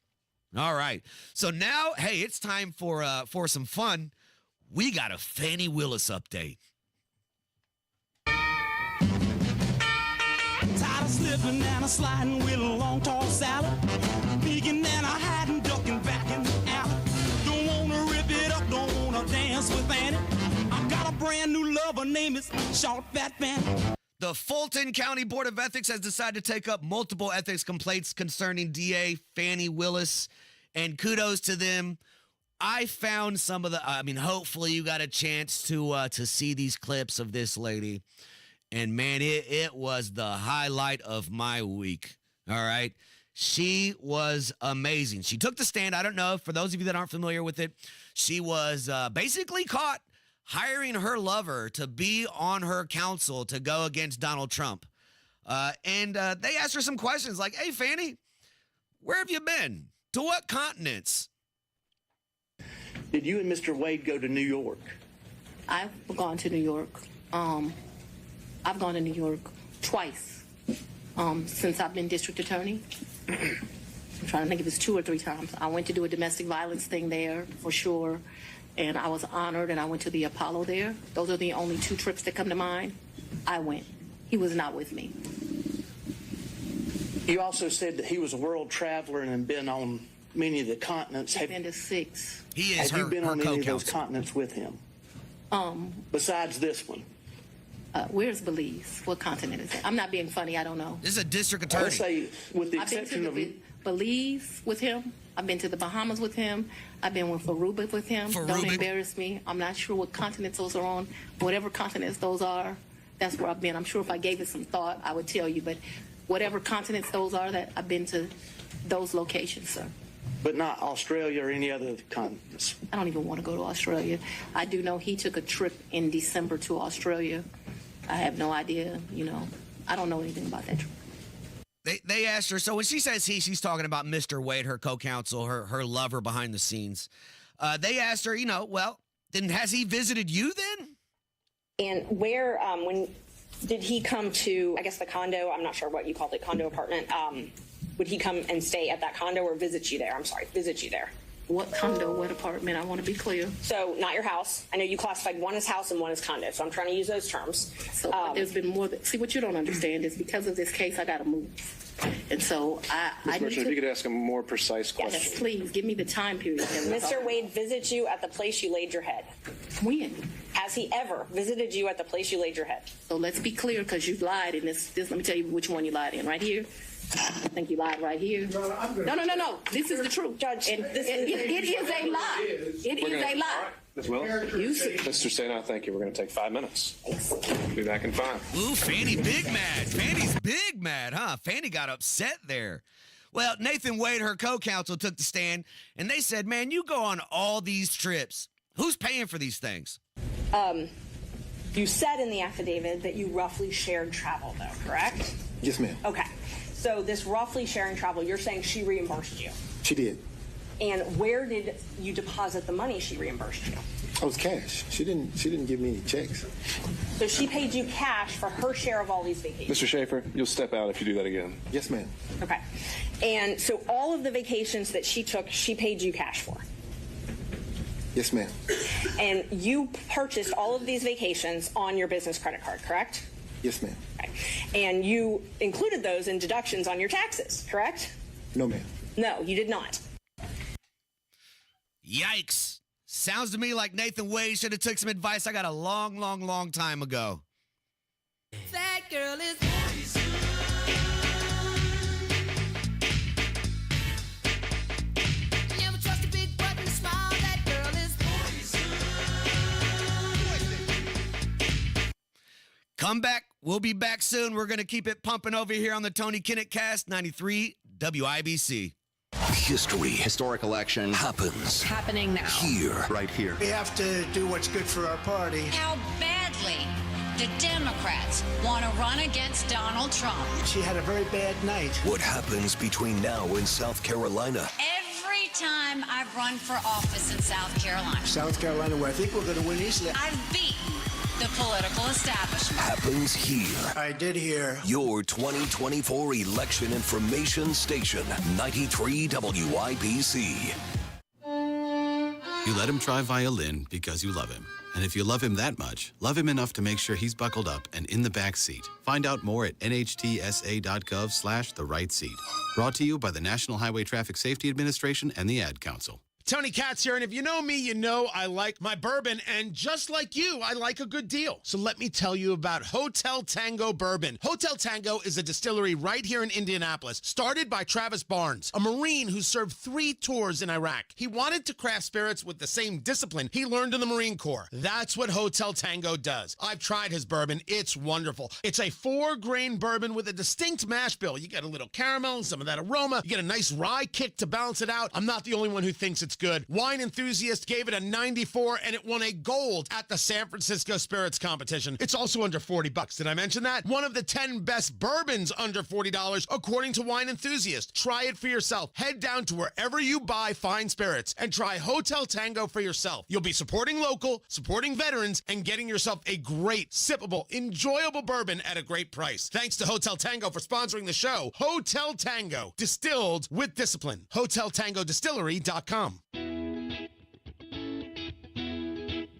All right. So now, hey, it's time for some fun. We got a Fannie Willis update. Tired of slipping and a sliding with a long tall salad. Peeking and a hiding, ducking back in the alley. Don't wanna rip it up, don't wanna dance with Annie. I got a brand new love, her name is Short Fat Fannie. The Fulton County Board of Ethics has decided to take up multiple ethics complaints concerning DA Fannie Willis, and kudos to them. I found some of the, hopefully you got a chance to see these clips of this lady, and man, it was the highlight of my week, all right? She was amazing. She took the stand. I don't know, for those of you that aren't familiar with it, she was basically caught hiring her lover to be on her council to go against Donald Trump. And they asked her some questions like, hey, Fanny, where have you been? To what continents? Did you and Mr. Wade go to New York? I've gone to New York. I've gone to New York twice since I've been district attorney. I'm trying to think if it's 2 or 3 times. I went to do a domestic violence thing there for sure, and I was honored, and I went to the Apollo there. Those are the only 2 trips that come to mind. I went. He was not with me. You also said that he was a world traveler and had been on many of the continents. I've been to 6. He is Have you been on any of those co-counsel. continents with him? Besides this one? Where's Belize? What continent is it? I'm not being funny. I don't know. This is a district attorney. Let's say, with the I've been exception to of... Belize with him. I've been to the Bahamas with him. I've been with Aruba with him. Don't embarrass me. I'm not sure what continents those are on. Whatever continents those are, that's where I've been. I'm sure if I gave it some thought, I would tell you. But whatever continents those are, that I've been to those locations, sir. But not Australia or any other continents? I don't even want to go to Australia. I do know he took a trip in December to Australia. I have no idea, I don't know anything about that trip. They asked her, so when she says he, she's talking about Mr. Wade, her co-counsel, her lover behind the scenes. They asked her, well, then has he visited you then? And where, when did he come to, I guess, the condo? I'm not sure what you called it, condo apartment. Would he come and stay at that condo or visit you there? I'm sorry, visit you there. What condo, what apartment? I want to be clear. So not your house. I know you classified one as house and one as condo, so I'm trying to use those terms. So there's been more see, what you don't understand is because of this case, I got to move. And so I Ms. Merchant, if you could ask a more precise question. Yes, please, give me the time period. Mr. Wade visits you at the place you laid your head. When? Has he ever visited you at the place you laid your head? So let's be clear, because you've lied in this. Let me tell you which one you lied in. Right here. I think you lied right here. No. This is the truth, Judge. And it is a lie. It is a lie. Ms. Willis? Mr. Stana, thank you. We're going to take 5 minutes. Be back in 5. Ooh, Fanny big mad. Fanny's big mad, huh? Fanny got upset there. Well, Nathan Wade, her co-counsel, took the stand, and they said, man, you go on all these trips. Who's paying for these things? You said in the affidavit that you roughly shared travel, though, correct? Yes, ma'am. Okay. So this roughly sharing travel, you're saying she reimbursed you. She did. And where did you deposit the money she reimbursed you? Oh, it was cash. She didn't give me any checks. So she paid you cash for her share of all these vacations. Mr. Schaefer, you'll step out if you do that again. Yes, ma'am. Okay. And so all of the vacations that she took, she paid you cash for. Yes, ma'am. And you purchased all of these vacations on your business credit card, correct? Yes, ma'am. Okay. And you included those in deductions on your taxes, correct? No, ma'am. No, you did not. Yikes. Sounds to me like Nathan Wade should have took some advice I got a long time ago. That girl is never trust a big button smile. That girl is Come back. We'll be back soon. We're going to keep it pumping over here on the Tony Kinnett Cast, 93 WIBC. History. Historic election. Happens. happening now. Here. Right here. We have to do what's good for our party. How badly the Democrats want to run against Donald Trump. She had a very bad night. What happens between now and South Carolina? Every time I've run for office in South Carolina, South Carolina, where I think we're going to win easily. I've beaten the political establishment. Happens here. I did hear. Your 2024 election information station, 93 WIBC. You let him try violin because you love him. And if you love him that much, love him enough to make sure he's buckled up and in the back seat. Find out more at nhtsa.gov/the right seat. Brought to you by the National Highway Traffic Safety Administration and the Ad Council. Tony Katz here, and if you know me, you know I like my bourbon, and just like you, I like a good deal. So let me tell you about Hotel Tango Bourbon. Hotel Tango is a distillery right here in Indianapolis, started by Travis Barnes, a Marine who served 3 tours in Iraq. He wanted to craft spirits with the same discipline he learned in the Marine Corps. That's what Hotel Tango does. I've tried his bourbon. It's wonderful. It's a 4-grain bourbon with a distinct mash bill. You get a little caramel and some of that aroma. You get a nice rye kick to balance it out. I'm not the only one who thinks it's it's good. Wine Enthusiast gave it a 94, and it won a gold at the San Francisco Spirits Competition. It's also under $40. Did I mention that? One of the 10 best bourbons under $40, according to Wine Enthusiast. Try it for yourself. Head down to wherever you buy fine spirits and try Hotel Tango for yourself. You'll be supporting local, supporting veterans, and getting yourself a great, sippable, enjoyable bourbon at a great price. Thanks to Hotel Tango for sponsoring the show. Hotel Tango, distilled with discipline. HotelTangoDistillery.com.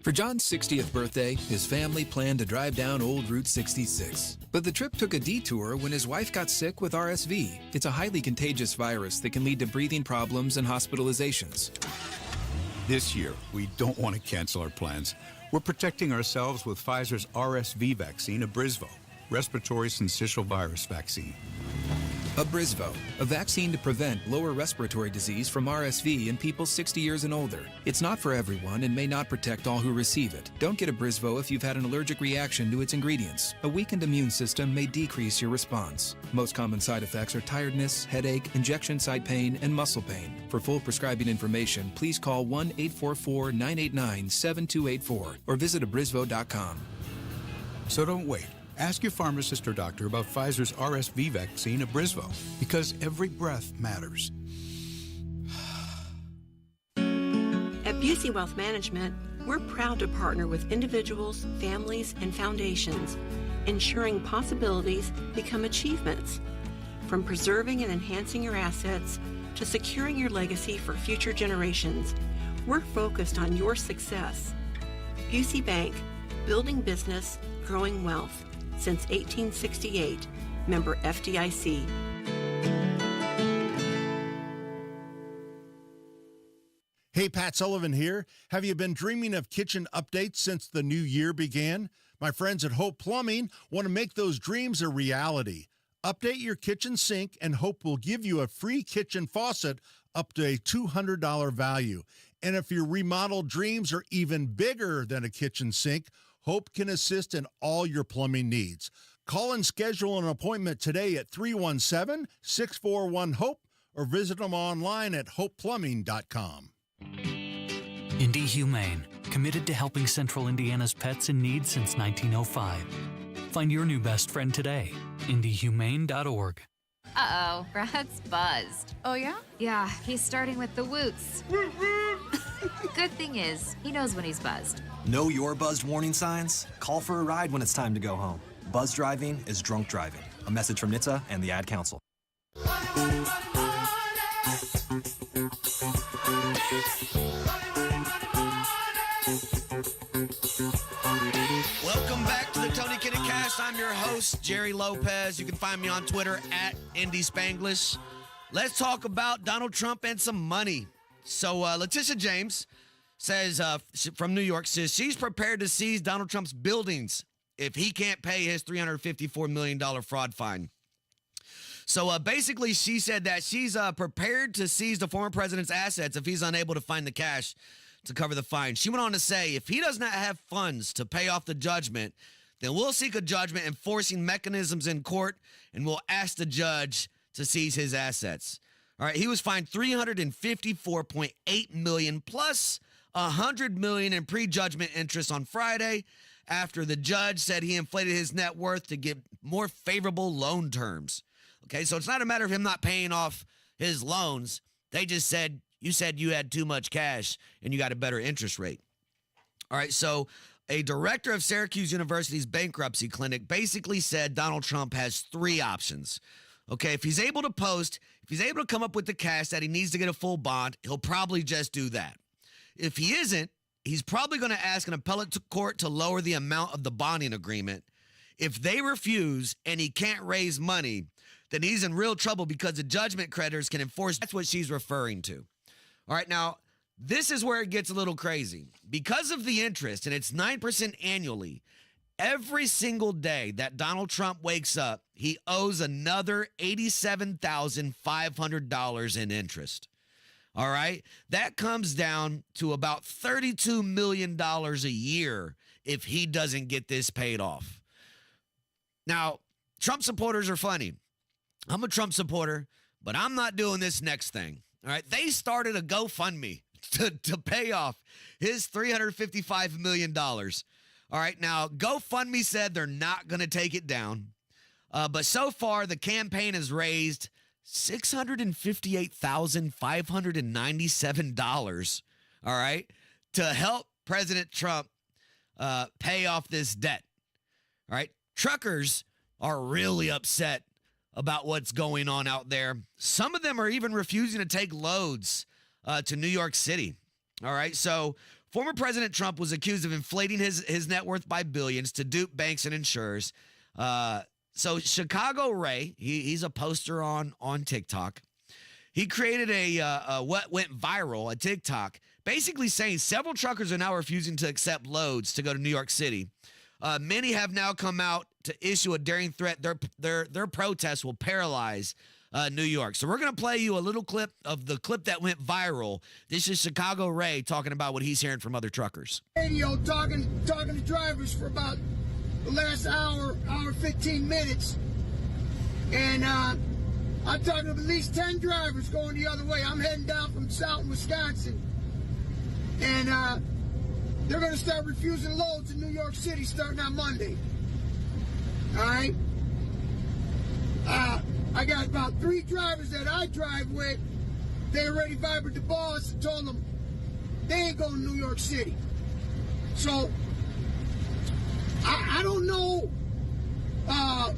For John's 60th birthday, his family planned to drive down Old Route 66. But the trip took a detour when his wife got sick with RSV. It's a highly contagious virus that can lead to breathing problems and hospitalizations. This year, we don't want to cancel our plans. We're protecting ourselves with Pfizer's RSV vaccine, Abrysvo, respiratory syncytial virus vaccine. Abrysvo, a vaccine to prevent lower respiratory disease from RSV in people 60 years and older. It's not for everyone and may not protect all who receive it. Don't get Abrysvo if you've had an allergic reaction to its ingredients. A weakened immune system may decrease your response. Most common side effects are tiredness, headache, injection site pain, and muscle pain. For full prescribing information, please call 1-844-989-7284 or visit abrysvo.com. So don't wait. Ask your pharmacist or doctor about Pfizer's RSV vaccine, Abrysvo, because every breath matters. At Busey Wealth Management, we're proud to partner with individuals, families, and foundations, ensuring possibilities become achievements. From preserving and enhancing your assets to securing your legacy for future generations, we're focused on your success. Busey Bank, building business, growing wealth. Since 1868, member FDIC. Hey, Pat Sullivan here. Have you been dreaming of kitchen updates since the new year began? My friends at Hope Plumbing want to make those dreams a reality. Update your kitchen sink and Hope will give you a free kitchen faucet up to a $200 value. And if your remodeled dreams are even bigger than a kitchen sink, Hope can assist in all your plumbing needs. Call and schedule an appointment today at 317-641-HOPE or visit them online at hopeplumbing.com. Indy Humane, committed to helping Central Indiana's pets in need since 1905. Find your new best friend today, indyhumane.org. Uh-oh, Brad's buzzed. Oh, yeah? Yeah, he's starting with the woots. Good thing is, he knows when he's buzzed. Know your buzzed warning signs? Call for a ride when it's time to go home. Buzz driving is drunk driving. A message from NHTSA and the Ad Council. Welcome back to the Tony Kinnett Cast. I'm your host, Jerry Lopez. You can find me on Twitter at Indy Spanglish. Let's talk about Donald Trump and some money. So Letitia James says from New York says she's prepared to seize Donald Trump's buildings if he can't pay his $354 million fraud fine. So basically she said that she's prepared to seize the former president's assets if he's unable to find the cash to cover the fine. She went on to say, if he does not have funds to pay off the judgment, then we'll seek a judgment enforcing mechanisms in court and we'll ask the judge to seize his assets. All right, he was fined $354.8 million plus $100 million in prejudgment interest on Friday after the judge said he inflated his net worth to get more favorable loan terms. Okay, so it's not a matter of him not paying off his loans. They just said, you said you had too much cash and you got a better interest rate. All right, so a director of Syracuse University's bankruptcy clinic basically said Donald Trump has three options. Okay, if he's able to come up with the cash that he needs to get a full bond, he'll probably just do that. If he isn't, he's probably going to ask an appellate court to lower the amount of the bonding agreement. If they refuse and he can't raise money, then he's in real trouble because the judgment creditors can enforce. That's what she's referring to. All right, now, this is where it gets a little crazy. Because of the interest, and it's 9% annually, every single day that Donald Trump wakes up, he owes another $87,500 in interest. All right? That comes down to about $32 million a year if he doesn't get this paid off. Now, Trump supporters are funny. I'm a Trump supporter, but I'm not doing this next thing. All right? They started a GoFundMe to pay off his $355 million. All right, now GoFundMe said they're not going to take it down. But so far, the campaign has raised $658,597, all right, to help President Trump pay off this debt. All right, truckers are really upset about what's going on out there. Some of them are even refusing to take loads to New York City. All right, so former President Trump was accused of inflating his net worth by billions to dupe banks and insurers. So Chicago Ray, he's a poster on TikTok. He created a what went viral, a TikTok, basically saying several truckers are now refusing to accept loads to go to New York City. Many have now come out to issue a daring threat. Their protest will paralyze New York. So we're going to play you a little clip of the clip that went viral. This is Chicago Ray talking about what he's hearing from other truckers. Radio talking to drivers for about the last hour 15 minutes. And I'm talking to at least 10 drivers going the other way. I'm heading down from South Wisconsin. And they're going to start refusing loads in New York City starting on Monday. All right? I got about 3 drivers that I drive with. They already vibrated the boss and told them they ain't going to New York City. So I don't know how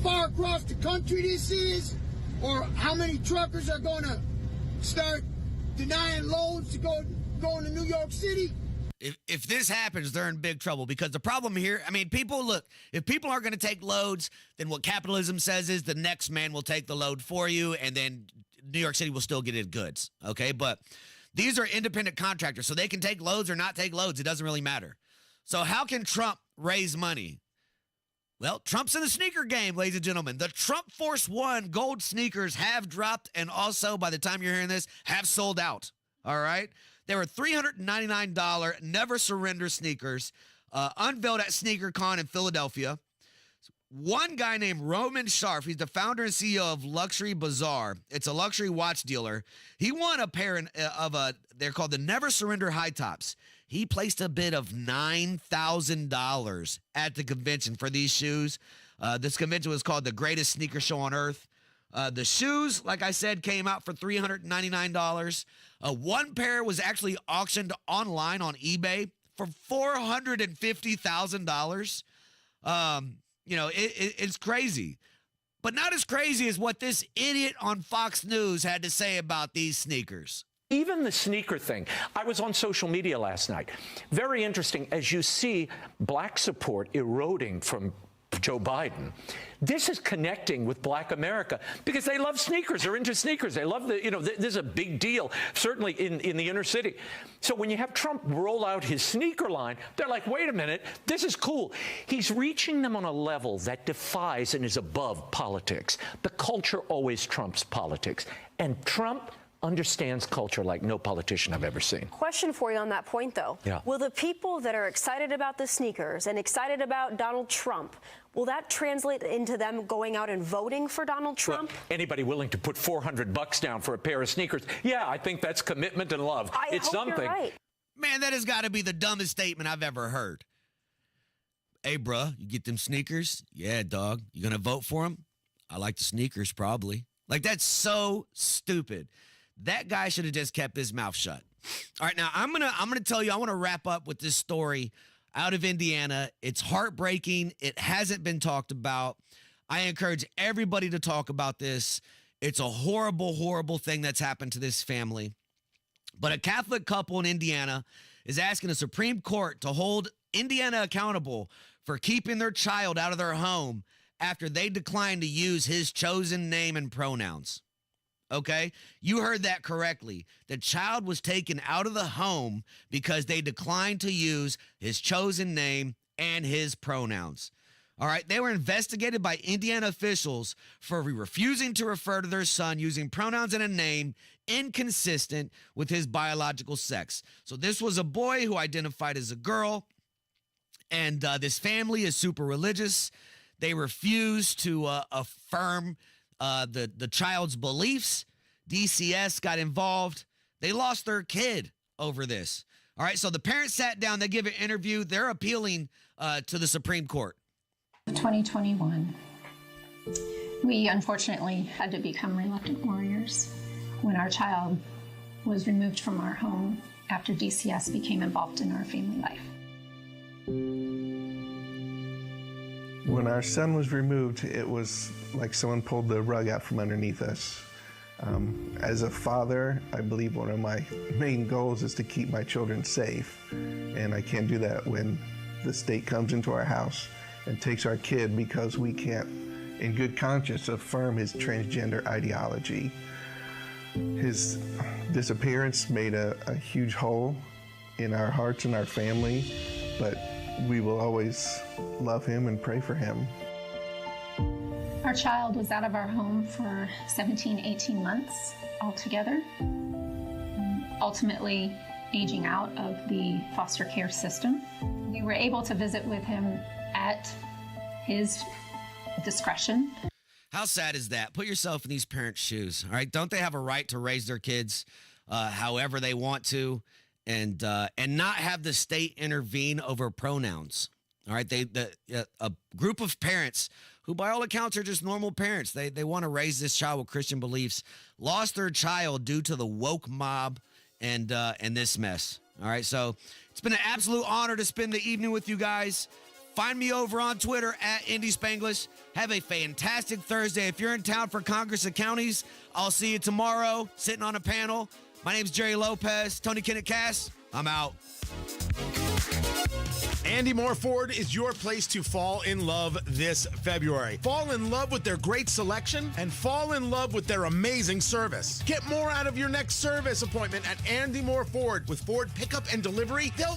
far across the country this is or how many truckers are going to start denying loads to go to New York City. If this happens, they're in big trouble because the problem here, I mean, if people aren't going to take loads, then what capitalism says is the next man will take the load for you, and then New York City will still get its goods, okay? But these are independent contractors, so they can take loads or not take loads. It doesn't really matter. So how can Trump raise money? Well, Trump's in the sneaker game, ladies and gentlemen. The Trump Force One gold sneakers have dropped and also, by the time you're hearing this, have sold out, all right? They were $399 Never Surrender sneakers, unveiled at SneakerCon in Philadelphia. One guy named Roman Sharf, he's the founder and CEO of Luxury Bazaar. It's a luxury watch dealer. He won a pair they're called the Never Surrender high tops. He placed a bid of $9,000 at the convention for these shoes. This convention was called the Greatest Sneaker Show on Earth. The shoes, like I said, came out for $399. One pair was actually auctioned online on eBay for $450,000. It's crazy. But not as crazy as what this idiot on Fox News had to say about these sneakers. Even the sneaker thing. I was on social media last night. Very interesting as you see black support eroding from Joe Biden. This is connecting with black America because they love sneakers. They're into sneakers. They love this is a big deal, certainly in the inner city. So when you have Trump roll out his sneaker line, they're like, wait a minute, this is cool. He's reaching them on a level that defies and is above politics. The culture always trumps politics. And Trump understands culture like no politician I've ever seen. Question for you on that point, though. Yeah. Will the people that are excited about the sneakers and excited about Donald Trump, will that translate into them going out and voting for Donald Trump? Well, anybody willing to put $400 down for a pair of sneakers? Yeah, I think that's commitment and love. It's hope something. You're right. Man, that has got to be the dumbest statement I've ever heard. Hey, bruh, you get them sneakers? Yeah, dog. You gonna vote for them? I like the sneakers, probably. Like, that's so stupid. That guy should have just kept his mouth shut. All right, now I'm gonna tell you, I want to wrap up with this story out of Indiana. It's heartbreaking. It hasn't been talked about. I encourage everybody to talk about this. It's a horrible, horrible thing that's happened to this family. But a Catholic couple in Indiana is asking the Supreme Court to hold Indiana accountable for keeping their child out of their home after they declined to use his chosen name and pronouns. Okay, you heard that correctly. The child was taken out of the home because they declined to use his chosen name and his pronouns. All right, they were investigated by Indiana officials for refusing to refer to their son using pronouns and a name inconsistent with his biological sex. So this was a boy who identified as a girl, and this family is super religious. They refused to affirm the child's beliefs. DCS got involved. They lost their kid over this. All right, so the parents sat down, they give an interview, they're appealing to the Supreme Court. 2021, we unfortunately had to become reluctant warriors when our child was removed from our home after DCS became involved in our family life. When our son was removed, it was like someone pulled the rug out from underneath us. As a father, I believe one of my main goals is to keep my children safe. And I can't do that when the state comes into our house and takes our kid because we can't, in good conscience, affirm his transgender ideology. His disappearance made a huge hole in our hearts and our family, but we will always love him and pray for him. Our child was out of our home for 17, 18 months altogether, ultimately aging out of the foster care system. We were able to visit with him at his discretion. How sad is that? Put yourself in these parents' shoes, all right? Don't they have a right to raise their kids however they want to and not have the state intervene over pronouns? All right, a group of parents who, by all accounts, are just normal parents. They want to raise this child with Christian beliefs, lost their child due to the woke mob and this mess. All right, so it's been an absolute honor to spend the evening with you guys. Find me over on Twitter at Indy Spanglish. Have a fantastic Thursday. If you're in town for Congress of Counties, I'll see you tomorrow sitting on a panel. My name's Jerry Lopez. Tony Kinnett Cast. I'm out. Andy Moore Ford is your place to fall in love this February. Fall in love with their great selection and fall in love with their amazing service. Get more out of your next service appointment at Andy Moore Ford. With Ford pickup and delivery, they'll